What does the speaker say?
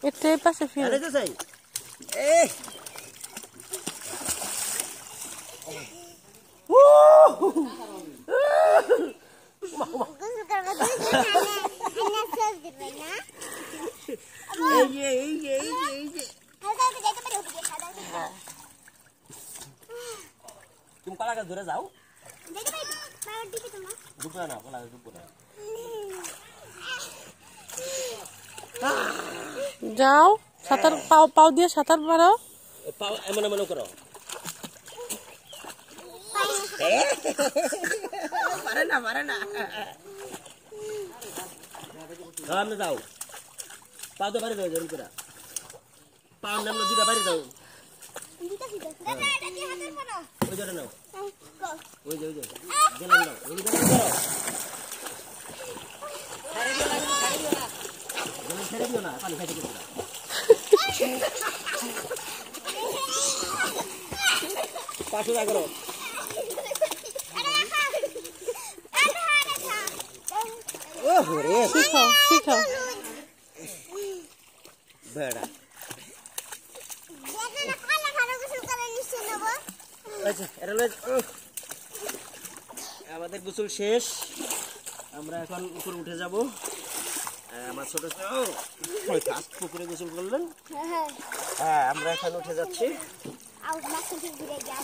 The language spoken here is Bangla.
Este pase fio. Ada tu saya. तुम कला का दूर जाओ रुको ना कला रुको ना যাও সাঁতার পাও পাও দিয়ে সাঁতার মারো पाव एमन एमन करो मारे ना काम में जाओ पाव तो बारे जाओ जरूर करा पाव नाम में दूटा बारे जाओ दादा এটা কি হাতের পড়ো ওই জন্য নাও ওই যাও গেলাম নাও ওই জন্য করো ছেড়ে দিও না পানি খাইতে দিও না পাশে যা করো ওহ রে শিখো বেড়া দেখো না কালা খানা গোসল করে নিচে নেব আচ্ছা এরা লয়ে আমাদের গোসল শেষ আমরা এখন উপরে উঠে যাব আমার ছোট ওই ফাস্ট পুকুরে গোসল করলেন হ্যাঁ আমরা এখন উঠে যাচ্ছি আউট মাছ থেকে ঘুরে যাও